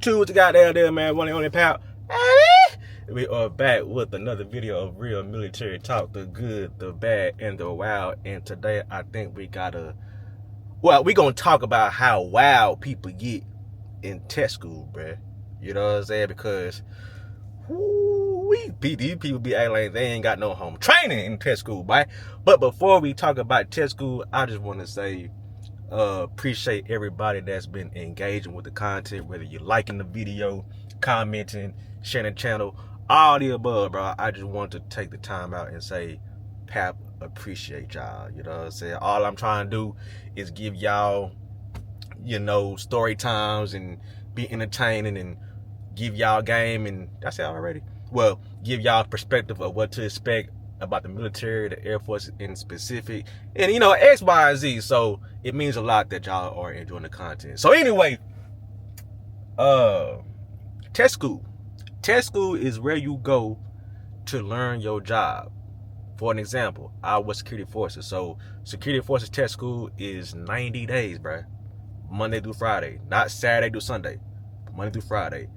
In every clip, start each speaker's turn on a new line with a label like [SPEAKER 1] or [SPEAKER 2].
[SPEAKER 1] Two with the goddamn there, man. One on the pal. We are back with another video of real military talk, the good, the bad, and the wild. And today I think we gonna talk about how wild people get in tech school, bruh. You know what I'm saying? Because these people be acting like they ain't got no home training in tech school, boy. But before we talk about tech school, I just want to say appreciate everybody that's been engaging with the content, whether you're liking the video, commenting, sharing the channel, all the above, bro. I just want to take the time out and say, Pap, appreciate y'all. You know what I'm saying? All I'm trying to do is give y'all, story times and be entertaining and give y'all game, and that's it already. Well, give y'all perspective of what to expect about the military, the Air Force in specific, and X, Y, and Z. So it means a lot that y'all are enjoying the content. So anyway, tech school. Tech school is where you go to learn your job. For an example, I was security forces. So security forces tech school is 90 days, bruh. Monday through Friday, not Saturday through Sunday. Monday through Friday.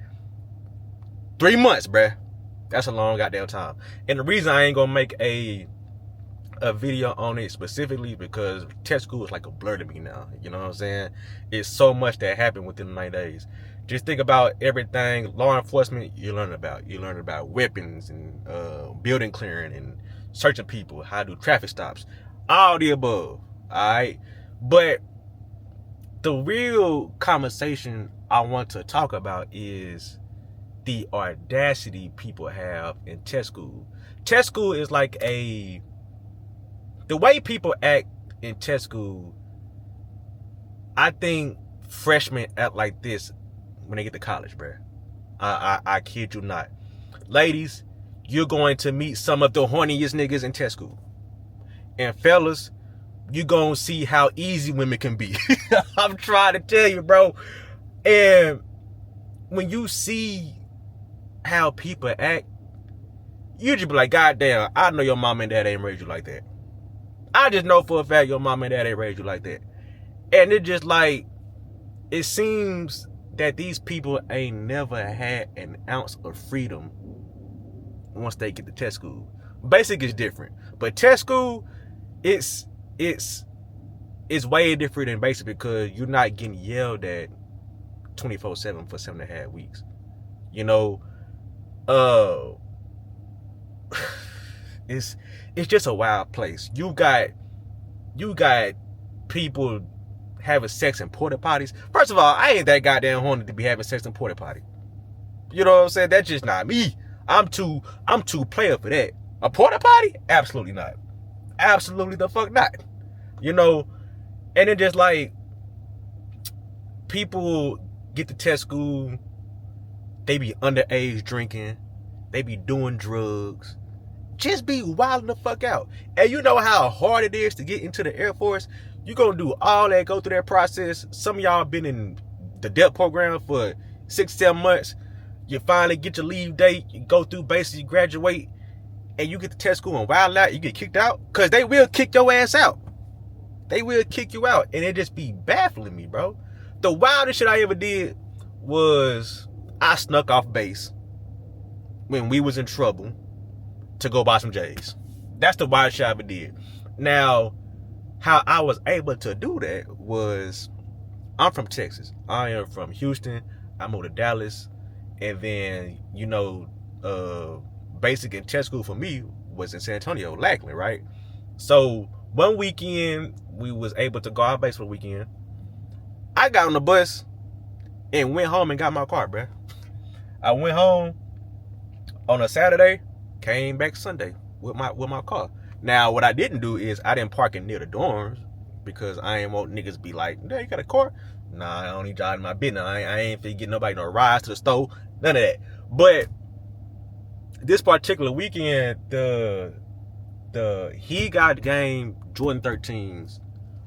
[SPEAKER 1] 3 months, bruh. That's a long goddamn time. And the reason I ain't gonna make a video on it specifically because tech school is like a blur to me now. You know what I'm saying? It's so much that happened within the 9 days. Just think about everything law enforcement you learn about. You learn about weapons and building clearing and searching people, how to do traffic stops, all the above. Alright? But the real conversation I want to talk about is the audacity people have in tech school. Tech school is like the way people act in tech school. I think freshmen act like this when they get to college, bruh. I kid you not. Ladies, you're going to meet some of the horniest niggas in tech school. And fellas, you're going to see how easy women can be. I'm trying to tell you, bro. And when you see how people act, you just be like, God damn, I know your mom and dad ain't raised you like that. I just know for a fact your mom and dad ain't raised you like that. And it just like, it seems that these people ain't never had an ounce of freedom once they get to tech school. Basic is different, but tech school, it's way different than basic because you're not getting yelled at 24/7 for 7.5 weeks. It's just a wild place. You got people having sex in porta potties. First of all, I ain't that goddamn horny to be having sex in porta potty. You know what I'm saying? That's just not me. I'm too player for that. A porta potty? Absolutely not. Absolutely the fuck not. And it just like people get to tech school, they be underage drinking, they be doing drugs, just be wilding the fuck out. And you know how hard it is to get into the Air Force? You gonna do all that, go through that process. Some of y'all been in the DEP program for 6-7 months. You finally get your leave date, you go through basic, you graduate, and you get to tech school and wild out, you get kicked out. Cause they will kick your ass out. They will kick you out. And it just be baffling me, bro. The wildest shit I ever did was I snuck off base when we was in trouble to go buy some J's. That's the wildest shit I ever did. Now, how I was able to do that was, I'm from Texas. I am from Houston. I moved to Dallas. And then, basic and tech school for me was in San Antonio, Lackland, right? So one weekend, we was able to go out base for the weekend. I got on the bus and went home and got my car, bruh. I went home on a Saturday, came back Sunday with my car. Now, what I didn't do is I didn't park it near the dorms because I ain't want niggas to be like, "Yeah, you got a car?" Nah, I only driving my business. I ain't finna get nobody no rides to the store, none of that. But this particular weekend, the He Got Game Jordan 13s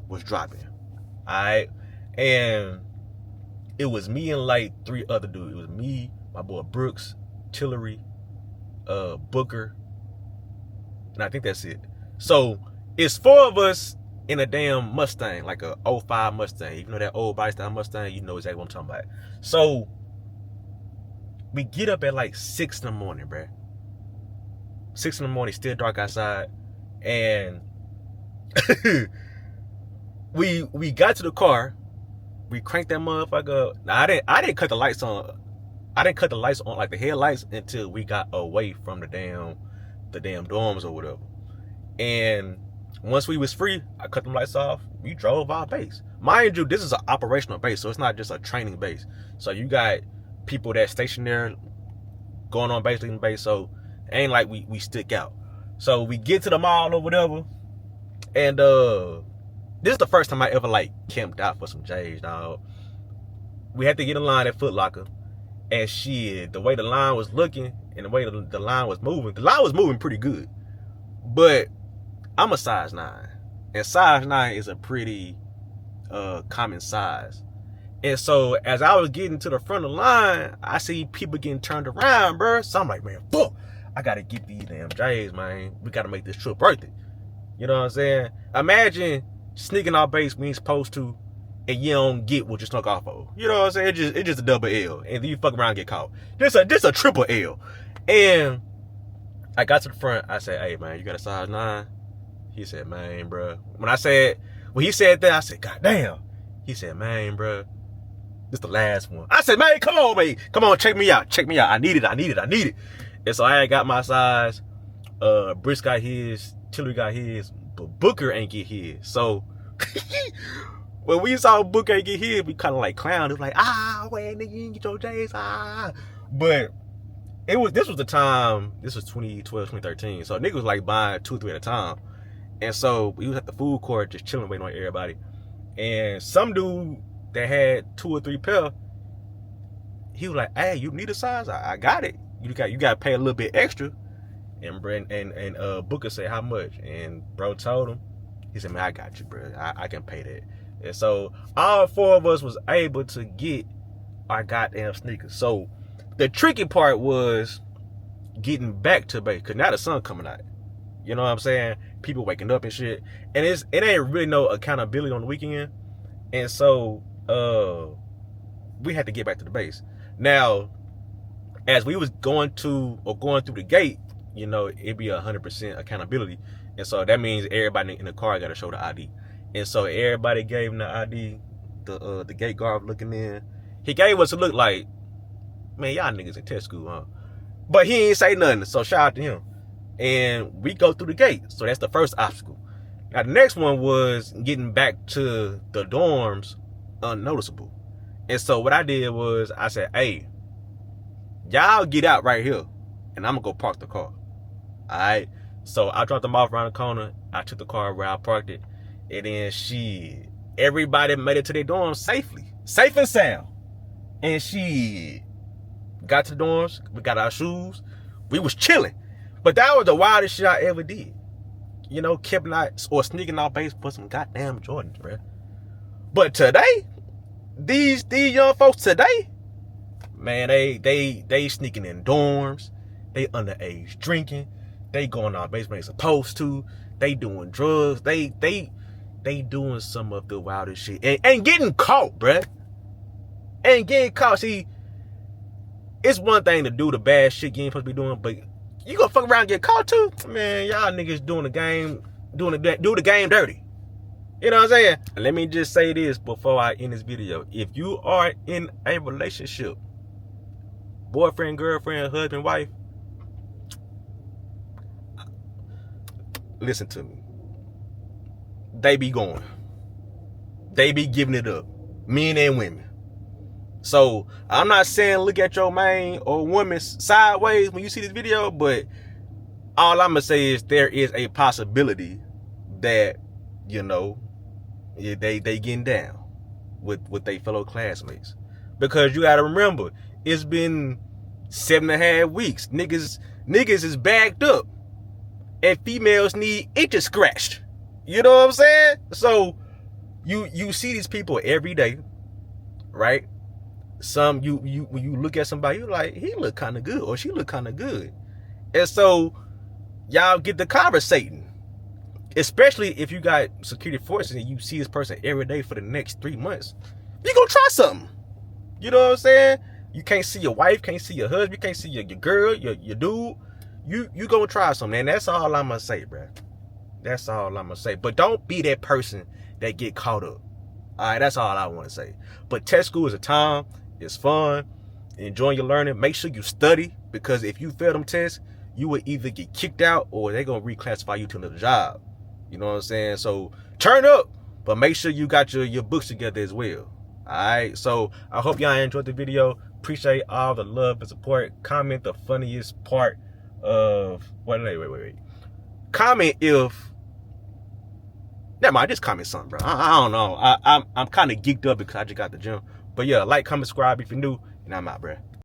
[SPEAKER 1] was dropping. Alright. And it was me and like 3 other dudes. It was me, my boy Brooks, Tillery, Booker, and I think that's it. So it's 4 of us in a damn Mustang, like a 05 Mustang. Even though that old body style Mustang, you know exactly what I'm talking about. So We get up at like 6 in the morning, bruh. 6 in the morning, still dark outside. And we got to the car. We cranked that motherfucker up. Now, I didn't cut the lights on. I didn't cut the lights on, like the headlights, until we got away from the damn dorms or whatever. And once we was free, I cut them lights off. We drove our base. Mind you, this is an operational base, so it's not just a training base. So you got people that stationed there going on base, leaving base. So it ain't like we stick out. So we get to the mall or whatever, and this is the first time I ever like camped out for some J's, dog. We had to get in line at Foot Locker, and shit, the way the line was looking and the way the line was moving pretty good. But I'm a size 9, and size 9 is a pretty common size. And so as I was getting to the front of the line, I see people getting turned around, bro. So I'm like, man, fuck, I gotta get these damn J's, man. We gotta make this trip worth it. You know what I'm saying? Imagine sneaking our base when you're supposed to, and you don't get what you snuck off of. You know what I'm saying? It's just a double L, and then you fuck around and get caught. Just a triple L. And I got to the front. I said, hey, man, you got a size 9? He said, man, bro. When he said that, I said, God damn. He said, man, bro, this the last one. I said, man, come on, man. Come on, check me out. I need it. And so I ain't got my size. Brisk got his, Tillery got his, but Booker ain't get his. So when we saw Booker ain't get his, we kind of like clowned. It was like, wait, nigga, you ain't get your J's, But this was the time, this was 2012, 2013. So niggas was like buying 2 or 3 at a time. And so we was at the food court just chilling, waiting on everybody. And some dude that had 2 or 3 pair, he was like, hey, you need a size? I got it. You got to pay a little bit extra. And Booker said, how much? And bro told him. He said, man, I got you, bro. I can pay that. And so all 4 of us was able to get our goddamn sneakers. So the tricky part was getting back to base, because now the sun coming out. You know what I'm saying? People waking up and shit. And it ain't really no accountability on the weekend. And so we had to get back to the base. Now, as we was going through the gate, you know, it'd be 100% accountability. And so that means everybody in the car got to show the ID. And so everybody gave him the ID. The gate guard looking in. He gave us a look like, man, y'all niggas in test school, huh? But he ain't say nothing, so shout out to him. And we go through the gate. So that's the first obstacle. Now the next one was getting back to the dorms unnoticeable. And so what I did was I said, hey, y'all get out right here, and I'm gonna go park the car. Alright. So I dropped them off around the corner. I took the car where I parked it. And then everybody made it to their dorms safely. Safe and sound. And got to the dorms. We got our shoes. We was chilling. But that was the wildest shit I ever did. You know, sneaking out base for some goddamn Jordans, bruh. But today, these young folks today, man, they sneaking in dorms. They underage drinking. They going out base when they supposed to. They doing drugs. They doing some of the wildest shit. And getting caught, bruh. And getting caught. See, it's one thing to do the bad shit you ain't supposed to be doing, but you gonna fuck around and get caught too? Man, y'all niggas doing the game dirty. You know what I'm saying? Let me just say this before I end this video. If you are in a relationship, boyfriend, girlfriend, husband, wife, listen to me. They be going. They be giving it up. Men and women. So I'm not saying look at your man or woman sideways when you see this video, but all I'm gonna say is there is a possibility that, you know, they getting down with their fellow classmates. Because you gotta remember, it's been 7.5 weeks. Niggas is backed up, and females need itches scratched. You know what I'm saying? So you see these people every day, right? Some when you look at somebody, you like, he look kind of good or she look kind of good. And so y'all get to conversating. Especially if you got security forces and you see this person every day for the next 3 months. You gonna try something. You know what I'm saying? You can't see your wife, can't see your husband, you can't see your girl, your dude. You gonna try something, and that's all I'm gonna say, bro. That's all I'm gonna say. But don't be that person that get caught up. All right, that's all I want to say. But tech school is a time. It's fun. Enjoying your learning. Make sure you study, because if you fail them tests, you will either get kicked out or they're gonna reclassify you to another job. You know what I'm saying? So turn up, but make sure you got your books together as well. All right. So I hope y'all enjoyed the video. Appreciate all the love and support. Comment the funniest part of wait. Comment if. Never mind, just comment something, bro. I don't know. I'm kind of geeked up because I just got the gym. But yeah, like, comment, subscribe if you're new, and I'm out, bro.